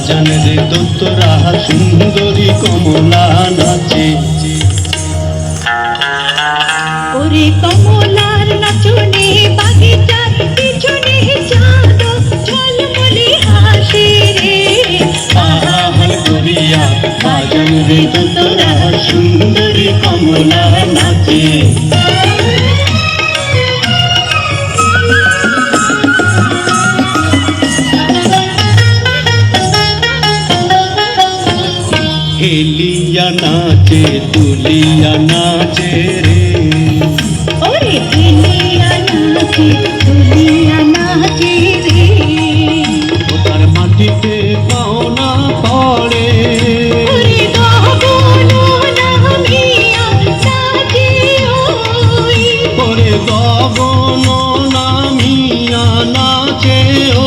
বাজান রে দোতরা সুন্দরী কমলা নাচে। ওরে কমলার নাচনে বাগিচার পিছনে চাঁদ ঝলমলে হাসে রে। আহার করিয়া বাজান রে দোতরা সুন্দরী কমলা নাচে। হেলিয়া নাচে তুলিয়া নাচে রে। ওরে হেলিয়া নাচে তুলিয়া নাচে রে। ও তার মাটিতে পাওনা পড়ে। ওরে গগন নামিয়া নাচে ওই। ওরে গগন নামিয়া নাচে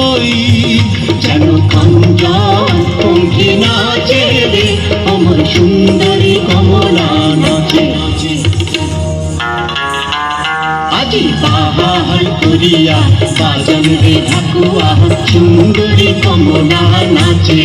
ওই। যেন কাঞ্চন পঙ্খী নাচে রে আমার সুন্দরী কমলা নাচে। আজি বাহার করিয়া বাজান রে ঢাকুয়া সুন্দরী কমলা নাচে।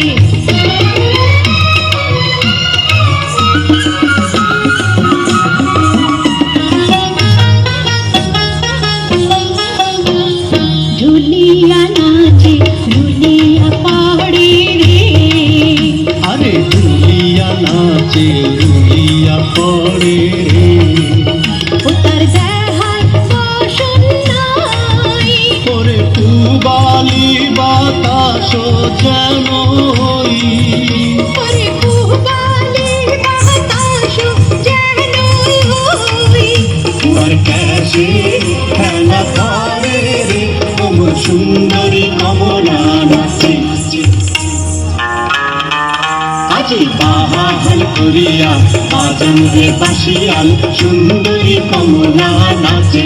ঝুলিয়া নাচে ঝুলিয়া পাড়ে রে। আরে ঝুলিয়া নাচে ঝুলিয়া পড়ে রে। ও তার দেহার বাসন নাই। ওরে পুবালি বাতাস যেন ওই। ওরে পুবালি বাতাস যেন ওই। আর ক্যাশে খেলা করে রে আমার সুন্দরী কমলা নাচে। আজি বাহাল করিয়া বাজান রে বাসিয়াল সুন্দরী কমলা নাচে।